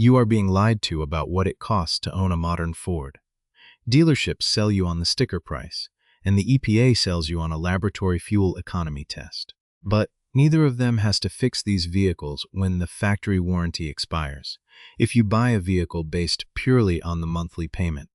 You are being lied to about what it costs to own a modern Ford. Dealerships sell you on the sticker price, and the EPA sells you on a laboratory fuel economy test. But neither of them has to fix these vehicles when the factory warranty expires. If you buy a vehicle based purely on the monthly payment,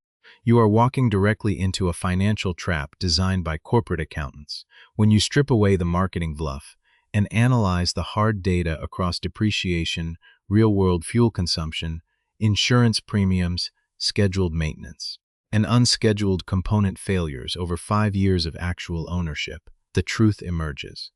you are walking directly into a financial trap designed by corporate accountants. When you strip away the marketing fluff and analyze the hard data across depreciation, real-world fuel consumption, insurance premiums, scheduled maintenance, and unscheduled component failures over 5 years of actual ownership, the truth emerges.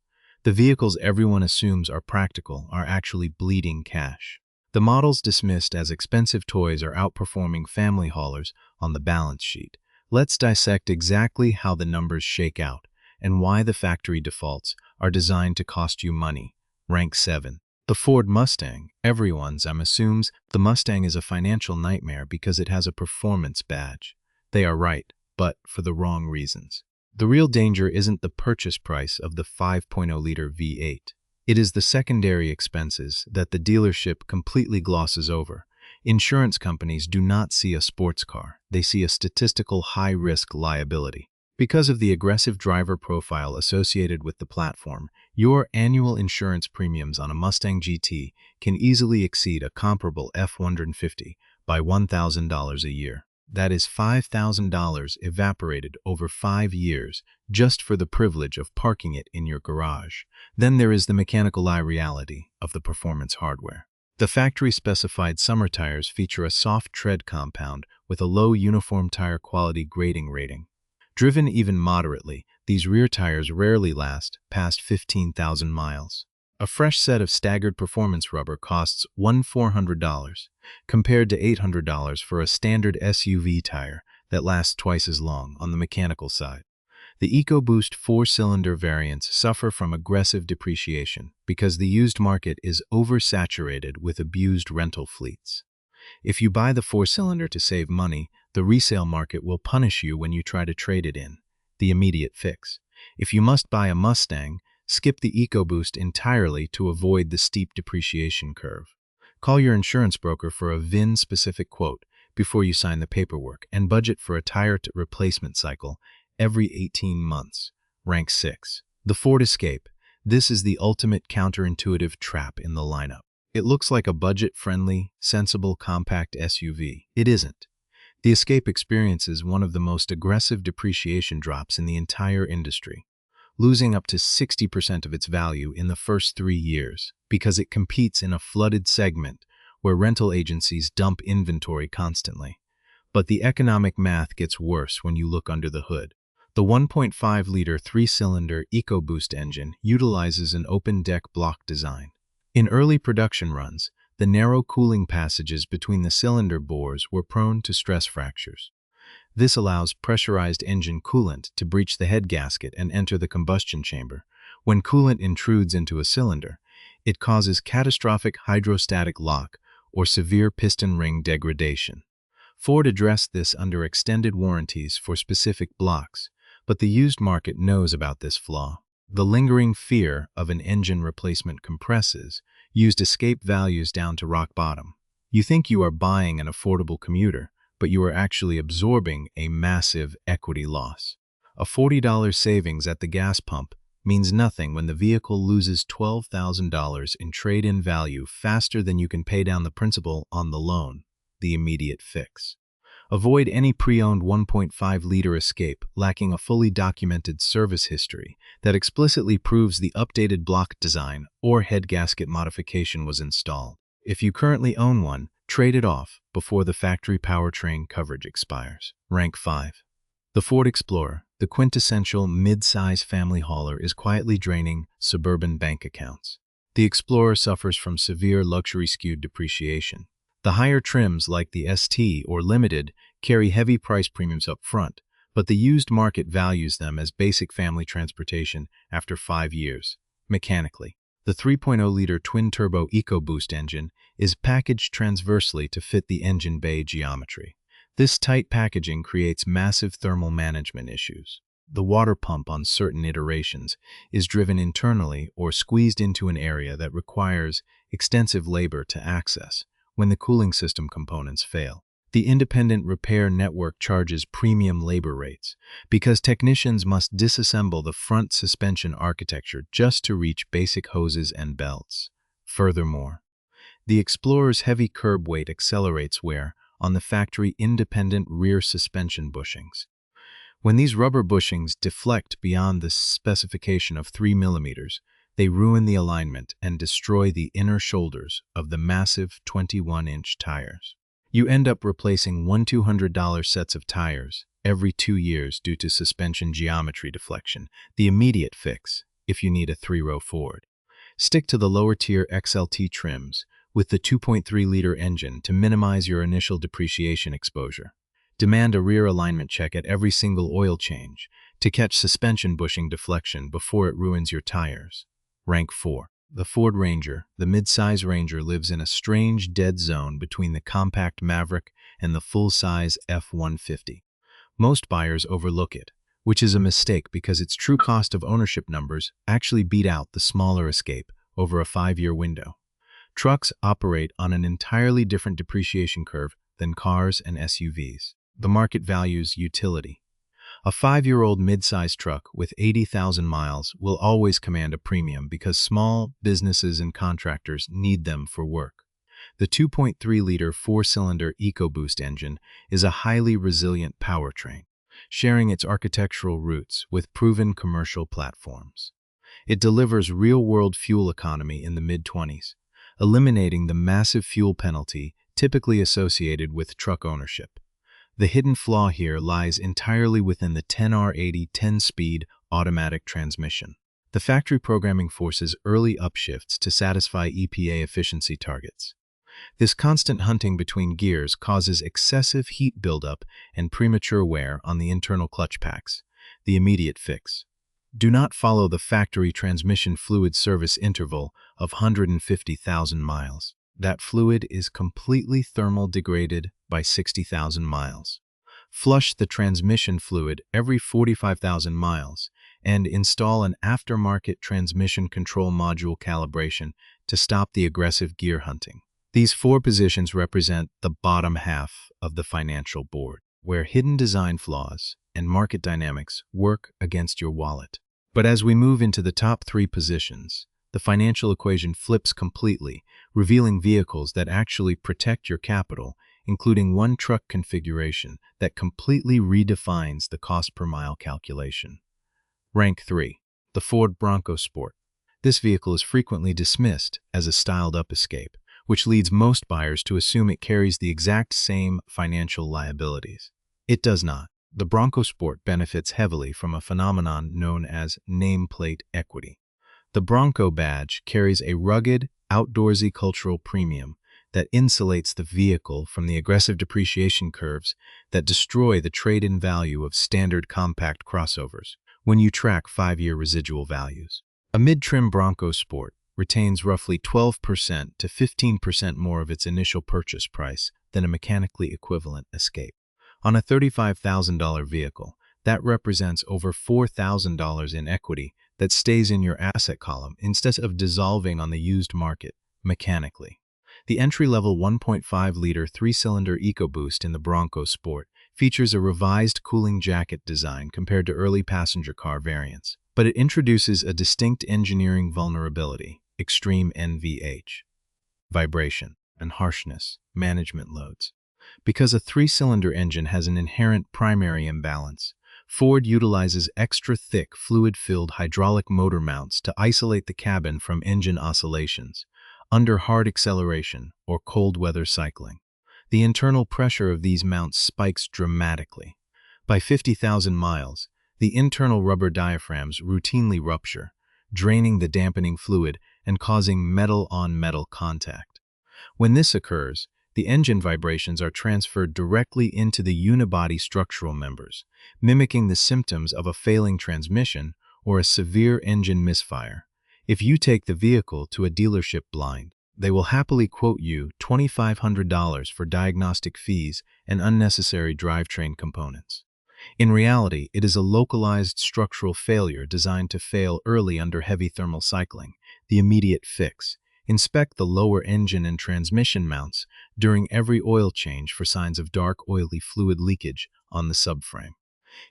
The vehicles everyone assumes are practical are actually bleeding cash. The models dismissed as expensive toys are outperforming family haulers on the balance sheet. Let's dissect exactly how the numbers shake out and why the factory defaults are designed to cost you money. Rank 7. The Ford Mustang. Everyone's assumes the Mustang is a financial nightmare because it has a performance badge. They are right, but for the wrong reasons. The real danger isn't the purchase price of the 5.0-liter V8. It is the secondary expenses that the dealership completely glosses over. Insurance companies do not see a sports car. They see a statistical high-risk liability. Because of the aggressive driver profile associated with the platform, your annual insurance premiums on a Mustang GT can easily exceed a comparable F-150 by $1,000 a year. That is $5,000 evaporated over 5 years just for the privilege of parking it in your garage. Then there is the mechanical eye reality of the performance hardware. The factory-specified summer tires feature a soft tread compound with a low uniform tire quality grading rating. Driven even moderately, these rear tires rarely last past 15,000 miles. A fresh set of staggered performance rubber costs $1,400, compared to $800 for a standard SUV tire that lasts twice as long on the mechanical side. The EcoBoost 4-cylinder variants suffer from aggressive depreciation because the used market is oversaturated with abused rental fleets. If you buy the 4-cylinder to save money, the resale market will punish you when you try to trade it in. The immediate fix. If you must buy a Mustang, skip the EcoBoost entirely to avoid the steep depreciation curve. Call your insurance broker for a VIN-specific quote before you sign the paperwork and budget for a tire replacement cycle every 18 months. Rank 6. The Ford Escape. This is the ultimate counterintuitive trap in the lineup. It looks like a budget-friendly, sensible, compact SUV. It isn't. The Escape experiences one of the most aggressive depreciation drops in the entire industry, losing up to 60% of its value in the first 3 years because it competes in a flooded segment where rental agencies dump inventory constantly. But the economic math gets worse when you look under the hood. The 1.5-liter 3-cylinder EcoBoost engine utilizes an open-deck block design. In early production runs, the narrow cooling passages between the cylinder bores were prone to stress fractures. This allows pressurized engine coolant to breach the head gasket and enter the combustion chamber. When coolant intrudes into a cylinder, it causes catastrophic hydrostatic lock or severe piston ring degradation. Ford addressed this under extended warranties for specific blocks, but the used market knows about this flaw. The lingering fear of an engine replacement compresses used Escape values down to rock bottom. You think you are buying an affordable commuter, but you are actually absorbing a massive equity loss. A $40 savings at the gas pump means nothing when the vehicle loses $12,000 in trade-in value faster than you can pay down the principal on the loan. The immediate fix. Avoid any pre-owned 1.5-liter Escape lacking a fully documented service history that explicitly proves the updated block design or head gasket modification was installed. If you currently own one, trade it off before the factory powertrain coverage expires. Rank 5. The Ford Explorer, the quintessential mid-size family hauler, is quietly draining suburban bank accounts. The Explorer suffers from severe luxury-skewed depreciation. The higher trims like the ST or Limited carry heavy price premiums up front, but the used market values them as basic family transportation after 5 years. Mechanically, the 3.0-liter twin-turbo EcoBoost engine is packaged transversely to fit the engine bay geometry. This tight packaging creates massive thermal management issues. The water pump on certain iterations is driven internally or squeezed into an area that requires extensive labor to access, when the cooling system components fail. The independent repair network charges premium labor rates because technicians must disassemble the front suspension architecture just to reach basic hoses and belts. Furthermore, the Explorer's heavy curb weight accelerates wear on the factory-independent rear suspension bushings. When these rubber bushings deflect beyond the specification of 3 millimeters, they ruin the alignment and destroy the inner shoulders of the massive 21-inch tires. You end up replacing $200 sets of tires every 2 years due to suspension geometry deflection. The immediate fix, if you need a 3-row Ford. Stick to the lower-tier XLT trims with the 2.3-liter engine to minimize your initial depreciation exposure. Demand a rear alignment check at every single oil change to catch suspension bushing deflection before it ruins your tires. Rank 4. The Ford Ranger, the mid-size Ranger, lives in a strange dead zone between the compact Maverick and the full-size F-150. Most buyers overlook it, which is a mistake because its true cost of ownership numbers actually beat out the smaller Escape over a 5-year window. Trucks operate on an entirely different depreciation curve than cars and SUVs. The market values utility. A 5-year-old mid-size truck with 80,000 miles will always command a premium because small businesses and contractors need them for work. The 2.3-liter 4-cylinder EcoBoost engine is a highly resilient powertrain, sharing its architectural roots with proven commercial platforms. It delivers real-world fuel economy in the mid-20s, eliminating the massive fuel penalty typically associated with truck ownership. The hidden flaw here lies entirely within the 10R80 10-speed automatic transmission. The factory programming forces early upshifts to satisfy EPA efficiency targets. This constant hunting between gears causes excessive heat buildup and premature wear on the internal clutch packs. The immediate fix. Do not follow the factory transmission fluid service interval of 150,000 miles. That fluid is completely thermal degraded by 60,000 miles. Flush the transmission fluid every 45,000 miles and install an aftermarket transmission control module calibration to stop the aggressive gear hunting. These 4 positions represent the bottom half of the financial board, where hidden design flaws and market dynamics work against your wallet. But as we move into the top 3 positions, the financial equation flips completely, revealing vehicles that actually protect your capital, including one truck configuration that completely redefines the cost per mile calculation. Rank 3. The Ford Bronco Sport. This vehicle is frequently dismissed as a styled-up Escape, which leads most buyers to assume it carries the exact same financial liabilities. It does not. The Bronco Sport benefits heavily from a phenomenon known as nameplate equity. The Bronco badge carries a rugged, outdoorsy cultural premium that insulates the vehicle from the aggressive depreciation curves that destroy the trade-in value of standard compact crossovers when you track 5-year residual values. A mid-trim Bronco Sport retains roughly 12% to 15% more of its initial purchase price than a mechanically equivalent Escape. On a $35,000 vehicle, that represents over $4,000 in equity that stays in your asset column instead of dissolving on the used market mechanically. The entry-level 1.5-liter 3-cylinder EcoBoost in the Bronco Sport features a revised cooling jacket design compared to early passenger car variants, but it introduces a distinct engineering vulnerability: extreme NVH, vibration, and harshness management loads. Because a 3-cylinder engine has an inherent primary imbalance, Ford utilizes extra-thick, fluid-filled hydraulic motor mounts to isolate the cabin from engine oscillations under hard acceleration or cold weather cycling. The internal pressure of these mounts spikes dramatically. By 50,000 miles, the internal rubber diaphragms routinely rupture, draining the dampening fluid and causing metal-on-metal contact. When this occurs, the engine vibrations are transferred directly into the unibody structural members, mimicking the symptoms of a failing transmission or a severe engine misfire. If you take the vehicle to a dealership blind, they will happily quote you $2,500 for diagnostic fees and unnecessary drivetrain components. In reality, it is a localized structural failure designed to fail early under heavy thermal cycling. The immediate fix: Inspect the lower engine and transmission mounts during every oil change for signs of dark, oily fluid leakage on the subframe.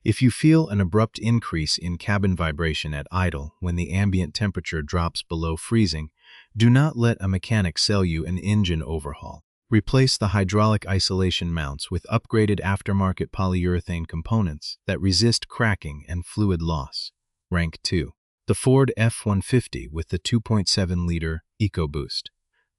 If you feel an abrupt increase in cabin vibration at idle when the ambient temperature drops below freezing, do not let a mechanic sell you an engine overhaul. Replace the hydraulic isolation mounts with upgraded aftermarket polyurethane components that resist cracking and fluid loss. Rank 2. The Ford F-150 with the 2.7-liter EcoBoost.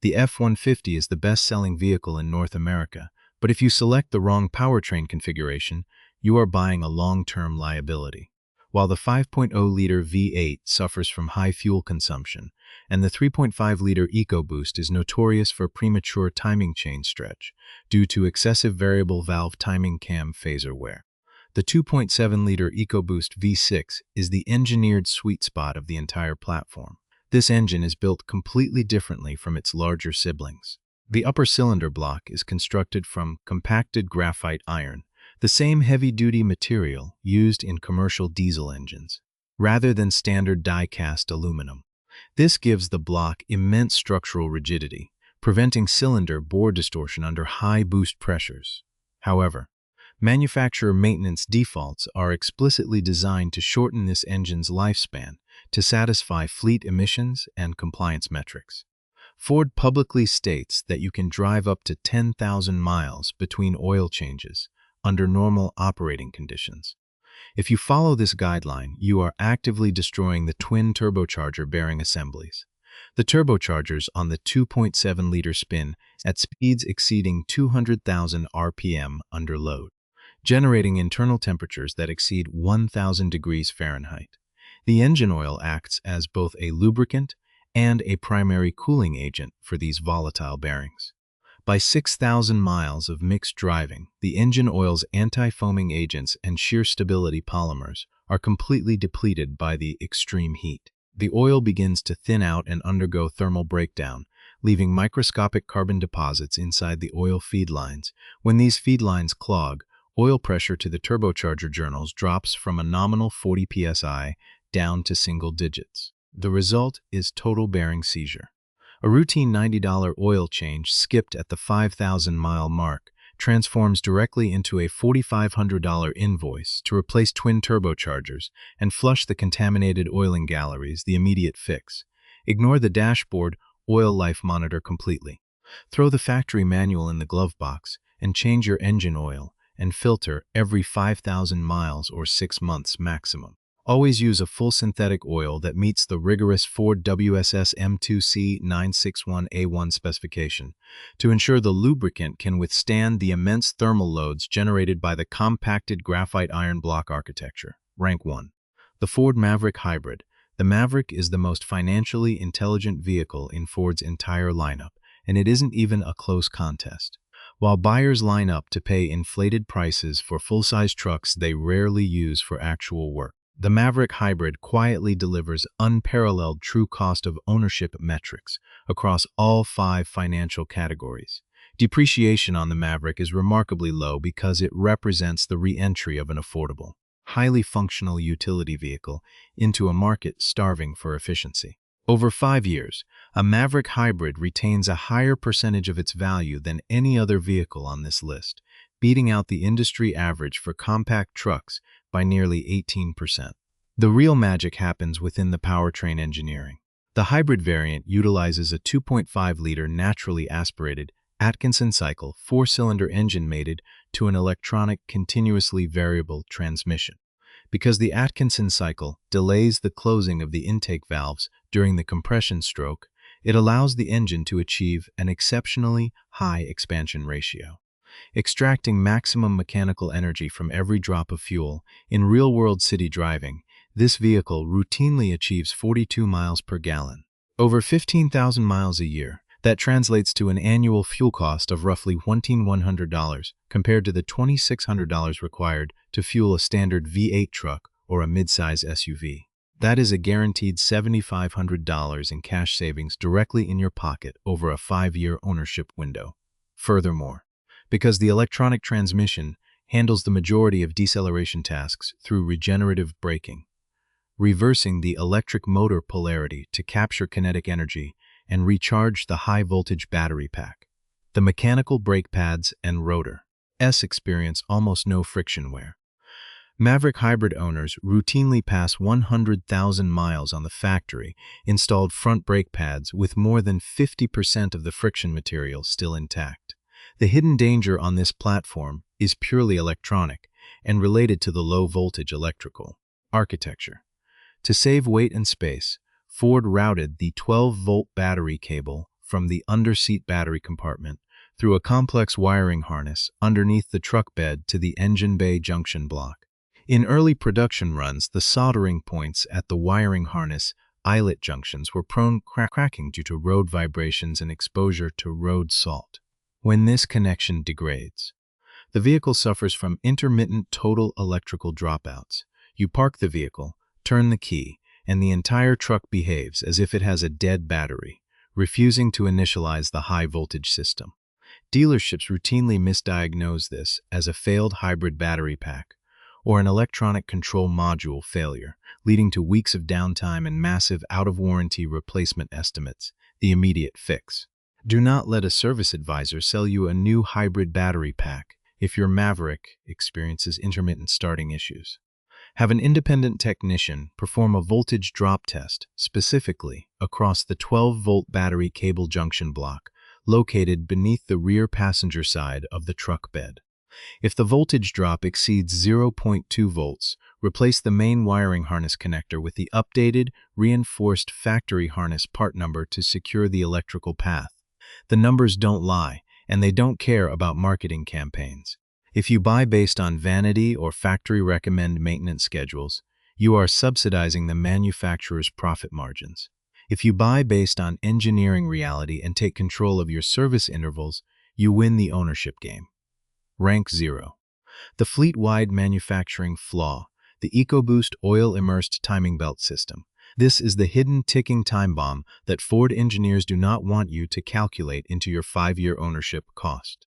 The F-150 is the best-selling vehicle in North America, but if you select the wrong powertrain configuration, you are buying a long-term liability. While the 5.0-liter V8 suffers from high fuel consumption, and the 3.5-liter EcoBoost is notorious for premature timing chain stretch due to excessive variable valve timing cam phaser wear, the 2.7-liter EcoBoost V6 is the engineered sweet spot of the entire platform. This engine is built completely differently from its larger siblings. The upper cylinder block is constructed from compacted graphite iron, the same heavy-duty material used in commercial diesel engines, rather than standard die-cast aluminum. This gives the block immense structural rigidity, preventing cylinder bore distortion under high boost pressures. However, manufacturer maintenance defaults are explicitly designed to shorten this engine's lifespan to satisfy fleet emissions and compliance metrics. Ford publicly states that you can drive up to 10,000 miles between oil changes under normal operating conditions. If you follow this guideline, you are actively destroying the twin turbocharger bearing assemblies. The turbochargers on the 2.7-liter spin at speeds exceeding 200,000 RPM under load, generating internal temperatures that exceed 1,000 degrees Fahrenheit. The engine oil acts as both a lubricant and a primary cooling agent for these volatile bearings. By 6,000 miles of mixed driving, the engine oil's anti-foaming agents and shear stability polymers are completely depleted by the extreme heat. The oil begins to thin out and undergo thermal breakdown, leaving microscopic carbon deposits inside the oil feed lines. When these feed lines clog, oil pressure to the turbocharger journals drops from a nominal 40 psi down to single digits. The result is total bearing seizure. A routine $90 oil change skipped at the 5,000-mile mark transforms directly into a $4,500 invoice to replace twin turbochargers and flush the contaminated oiling galleries, the immediate fix. Ignore the dashboard oil life monitor completely. Throw the factory manual in the glove box and change your engine oil and filter every 5,000 miles or 6 months maximum. Always use a full synthetic oil that meets the rigorous Ford WSS M2C 961A1 specification to ensure the lubricant can withstand the immense thermal loads generated by the compacted graphite iron block architecture. Rank 1. The Ford Maverick Hybrid. The Maverick is the most financially intelligent vehicle in Ford's entire lineup, and it isn't even a close contest. While buyers line up to pay inflated prices for full-size trucks they rarely use for actual work, the Maverick Hybrid quietly delivers unparalleled true cost of ownership metrics across all 5 financial categories. Depreciation on the Maverick is remarkably low because it represents the re-entry of an affordable, highly functional utility vehicle into a market starving for efficiency. Over 5 years, a Maverick Hybrid retains a higher percentage of its value than any other vehicle on this list, beating out the industry average for compact trucks by nearly 18%. The real magic happens within the powertrain engineering. The hybrid variant utilizes a 2.5-liter naturally aspirated Atkinson cycle 4-cylinder engine mated to an electronic continuously variable transmission. Because the Atkinson cycle delays the closing of the intake valves during the compression stroke, it allows the engine to achieve an exceptionally high expansion ratio. Extracting maximum mechanical energy from every drop of fuel, in real-world city driving, this vehicle routinely achieves 42 miles per gallon. Over 15,000 miles a year, that translates to an annual fuel cost of roughly $1,100 compared to the $2,600 required to fuel a standard V8 truck or a midsize SUV. That is a guaranteed $7,500 in cash savings directly in your pocket over a 5-year ownership window. Furthermore, because the electronic transmission handles the majority of deceleration tasks through regenerative braking, reversing the electric motor polarity to capture kinetic energy and recharge the high-voltage battery pack. The mechanical brake pads and rotor experience almost no friction wear. Maverick hybrid owners routinely pass 100,000 miles on the factory-installed front brake pads with more than 50% of the friction material still intact. The hidden danger on this platform is purely electronic and related to the low-voltage electrical architecture. To save weight and space, Ford routed the 12-volt battery cable from the underseat battery compartment through a complex wiring harness underneath the truck bed to the engine bay junction block. In early production runs, the soldering points at the wiring harness eyelet junctions were prone to cracking due to road vibrations and exposure to road salt. When this connection degrades, the vehicle suffers from intermittent total electrical dropouts. You park the vehicle, turn the key, and the entire truck behaves as if it has a dead battery, refusing to initialize the high-voltage system. Dealerships routinely misdiagnose this as a failed hybrid battery pack or an electronic control module failure, leading to weeks of downtime and massive out-of-warranty replacement estimates, the immediate fix. Do not let a service advisor sell you a new hybrid battery pack if your Maverick experiences intermittent starting issues. Have an independent technician perform a voltage drop test specifically across the 12-volt battery cable junction block located beneath the rear passenger side of the truck bed. If the voltage drop exceeds 0.2 volts, replace the main wiring harness connector with the updated, reinforced factory harness part number to secure the electrical path. The numbers don't lie, and they don't care about marketing campaigns. If you buy based on vanity or factory recommend maintenance schedules, you are subsidizing the manufacturer's profit margins. If you buy based on engineering reality and take control of your service intervals, you win the ownership game. Rank 0. The fleet-wide manufacturing flaw, the EcoBoost oil-immersed timing belt system. This is the hidden ticking time bomb that Ford engineers do not want you to calculate into your 5-year ownership cost.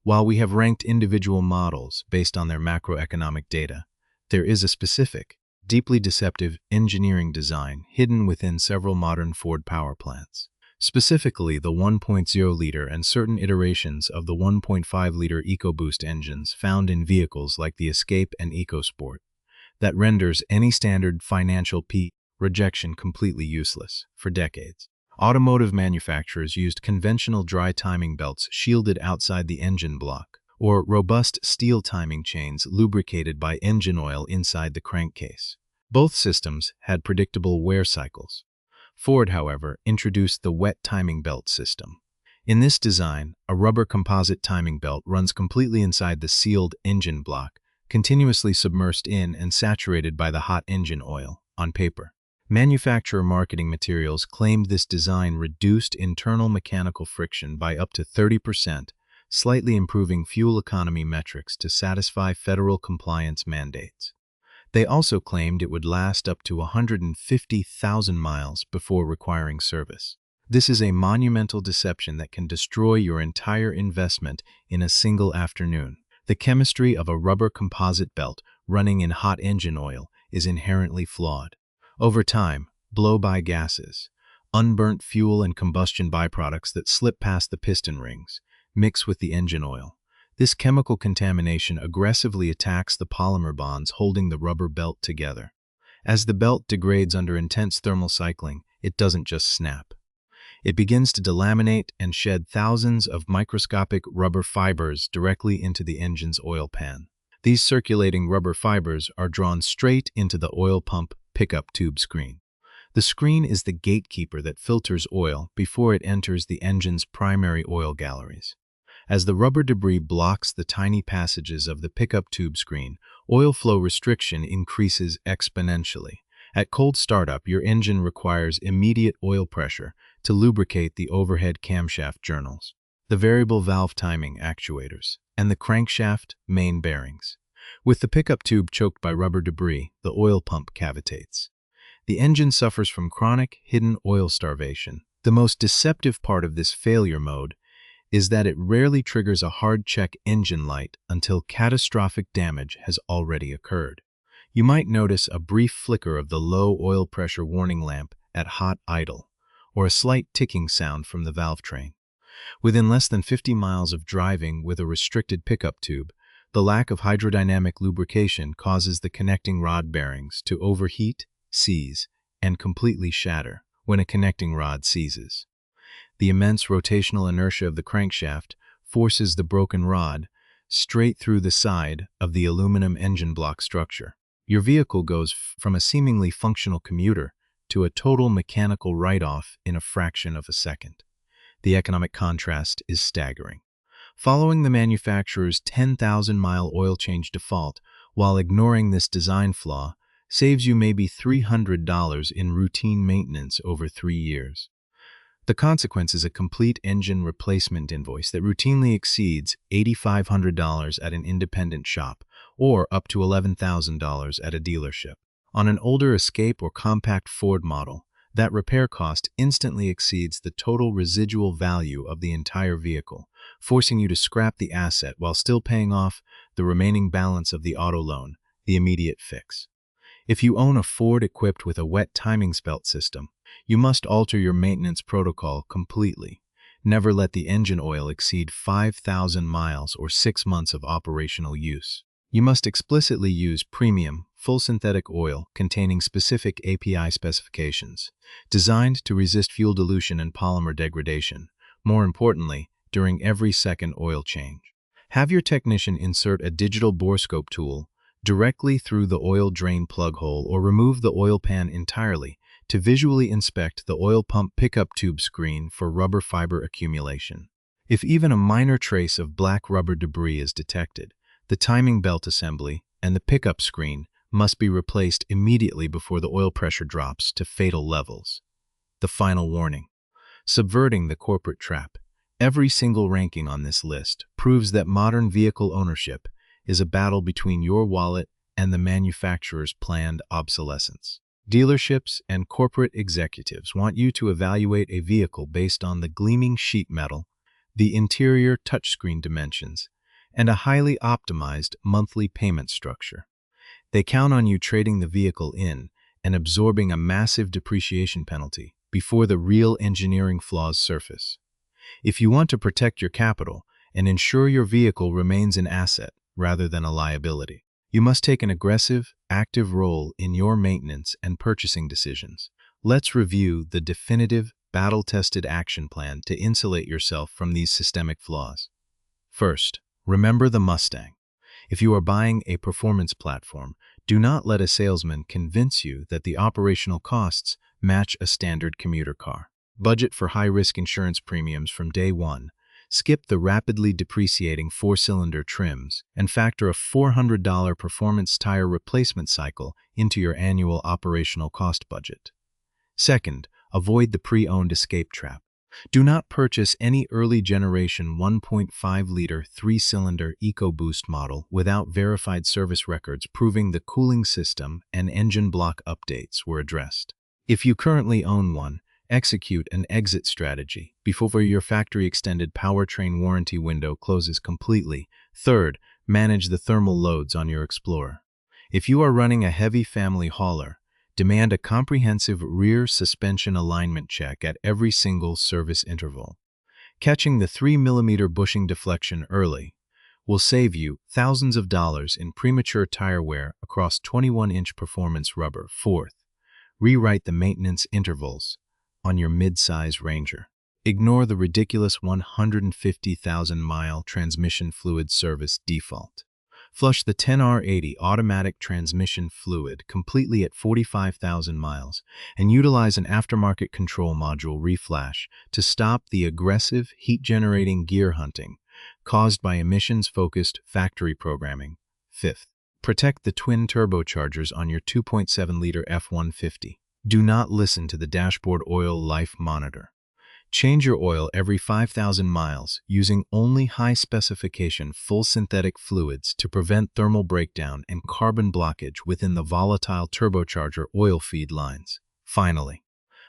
While we have ranked individual models based on their macroeconomic data, there is a specific, deeply deceptive engineering design hidden within several modern Ford power plants. Specifically, the 1.0-liter and certain iterations of the 1.5-liter EcoBoost engines found in vehicles like the Escape and EcoSport, that renders any standard financial P rejection completely useless for decades. Automotive manufacturers used conventional dry timing belts shielded outside the engine block, or robust steel timing chains lubricated by engine oil inside the crankcase. Both systems had predictable wear cycles. Ford, however, introduced the wet timing belt system. In this design, a rubber composite timing belt runs completely inside the sealed engine block, continuously submersed in and saturated by the hot engine oil, on paper. Manufacturer marketing materials claimed this design reduced internal mechanical friction by up to 30%, slightly improving fuel economy metrics to satisfy federal compliance mandates. They also claimed it would last up to 150,000 miles before requiring service. This is a monumental deception that can destroy your entire investment in a single afternoon. The chemistry of a rubber composite belt running in hot engine oil is inherently flawed. Over time, blow-by gases, unburnt fuel and combustion byproducts that slip past the piston rings, mix with the engine oil. This chemical contamination aggressively attacks the polymer bonds holding the rubber belt together. As the belt degrades under intense thermal cycling, it doesn't just snap. It begins to delaminate and shed thousands of microscopic rubber fibers directly into the engine's oil pan. These circulating rubber fibers are drawn straight into the oil pump pickup tube screen. The screen is the gatekeeper that filters oil before it enters the engine's primary oil galleries. As the rubber debris blocks the tiny passages of the pickup tube screen, oil flow restriction increases exponentially. At cold startup, your engine requires immediate oil pressure to lubricate the overhead camshaft journals, the variable valve timing actuators, and the crankshaft main bearings. With the pickup tube choked by rubber debris, the oil pump cavitates. The engine suffers from chronic, hidden oil starvation. The most deceptive part of this failure mode is that it rarely triggers a hard check engine light until catastrophic damage has already occurred. You might notice a brief flicker of the low oil pressure warning lamp at hot idle, or a slight ticking sound from the valve train. Within less than 50 miles of driving with a restricted pickup tube, the lack of hydrodynamic lubrication causes the connecting rod bearings to overheat, seize, and completely shatter when a connecting rod seizes. The immense rotational inertia of the crankshaft forces the broken rod straight through the side of the aluminum engine block structure. Your vehicle goes from a seemingly functional commuter to a total mechanical write-off in a fraction of a second. The economic contrast is staggering. Following the manufacturer's 10,000-mile oil change default while ignoring this design flaw saves you maybe $300 in routine maintenance over 3 years. The consequence is a complete engine replacement invoice that routinely exceeds $8,500 at an independent shop or up to $11,000 at a dealership. On an older Escape or compact Ford model, that repair cost instantly exceeds the total residual value of the entire vehicle, forcing you to scrap the asset while still paying off the remaining balance of the auto loan, the immediate fix. If you own a Ford equipped with a wet timing belt system, you must alter your maintenance protocol completely. Never let the engine oil exceed 5,000 miles or 6 months of operational use. You must explicitly use premium, full synthetic oil containing specific API specifications, designed to resist fuel dilution and polymer degradation, more importantly, during every second oil change. Have your technician insert a digital borescope tool directly through the oil drain plug hole or remove the oil pan entirely to visually inspect the oil pump pickup tube screen for rubber fiber accumulation. If even a minor trace of black rubber debris is detected, the timing belt assembly and the pickup screen must be replaced immediately before the oil pressure drops to fatal levels. The final warning: subverting the corporate trap. Every single ranking on this list proves that modern vehicle ownership is a battle between your wallet and the manufacturer's planned obsolescence. Dealerships and corporate executives want you to evaluate a vehicle based on the gleaming sheet metal, the interior touchscreen dimensions, and a highly optimized monthly payment structure. They count on you trading the vehicle in and absorbing a massive depreciation penalty before the real engineering flaws surface. If you want to protect your capital and ensure your vehicle remains an asset rather than a liability, you must take an aggressive, active role in your maintenance and purchasing decisions. Let's review the definitive, battle-tested action plan to insulate yourself from these systemic flaws. First, remember the Mustang. If you are buying a performance platform, do not let a salesman convince you that the operational costs match a standard commuter car. Budget for high-risk insurance premiums from day one. Skip the rapidly depreciating 4-cylinder trims and factor a $400 performance tire replacement cycle into your annual operational cost budget. Second, avoid the pre-owned Escape trap. Do not purchase any early generation 1.5-liter 3-cylinder EcoBoost model without verified service records proving the cooling system and engine block updates were addressed. If you currently own one, execute an exit strategy before your factory-extended powertrain warranty window closes completely. Third, manage the thermal loads on your Explorer. If you are running a heavy family hauler, demand a comprehensive rear suspension alignment check at every single service interval. Catching the 3mm bushing deflection early will save you thousands of dollars in premature tire wear across 21-inch performance rubber. Fourth, rewrite the maintenance intervals on your mid-size Ranger. Ignore the ridiculous 150,000-mile transmission fluid service default. Flush the 10R80 automatic transmission fluid completely at 45,000 miles and utilize an aftermarket control module reflash to stop the aggressive heat-generating gear hunting caused by emissions-focused factory programming. Fifth, protect the twin turbochargers on your 2.7-liter F-150. Do not listen to the dashboard oil life monitor. Change your oil every 5,000 miles using only high-specification full synthetic fluids to prevent thermal breakdown and carbon blockage within the volatile turbocharger oil feed lines. Finally,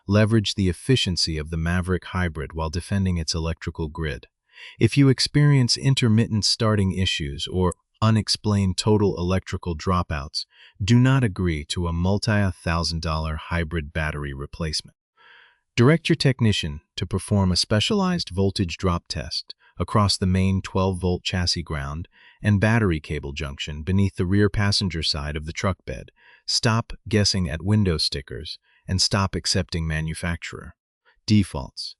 leverage the efficiency of the Maverick Hybrid while defending its electrical grid. If you experience intermittent starting issues or unexplained total electrical dropouts, do not agree to a multi-$1,000 hybrid battery replacement. Direct your technician to perform a specialized voltage drop test across the main 12-volt chassis ground and battery cable junction beneath the rear passenger side of the truck bed. Stop guessing at window stickers and stop accepting manufacturer defaults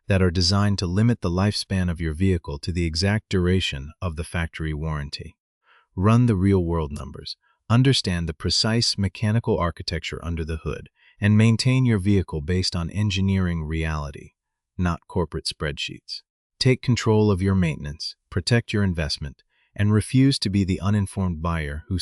that are designed to limit the lifespan of your vehicle to the exact duration of the factory warranty. Run the real-world numbers, understand the precise mechanical architecture under the hood, and maintain your vehicle based on engineering reality, not corporate spreadsheets. Take control of your maintenance, protect your investment, and refuse to be the uninformed buyer who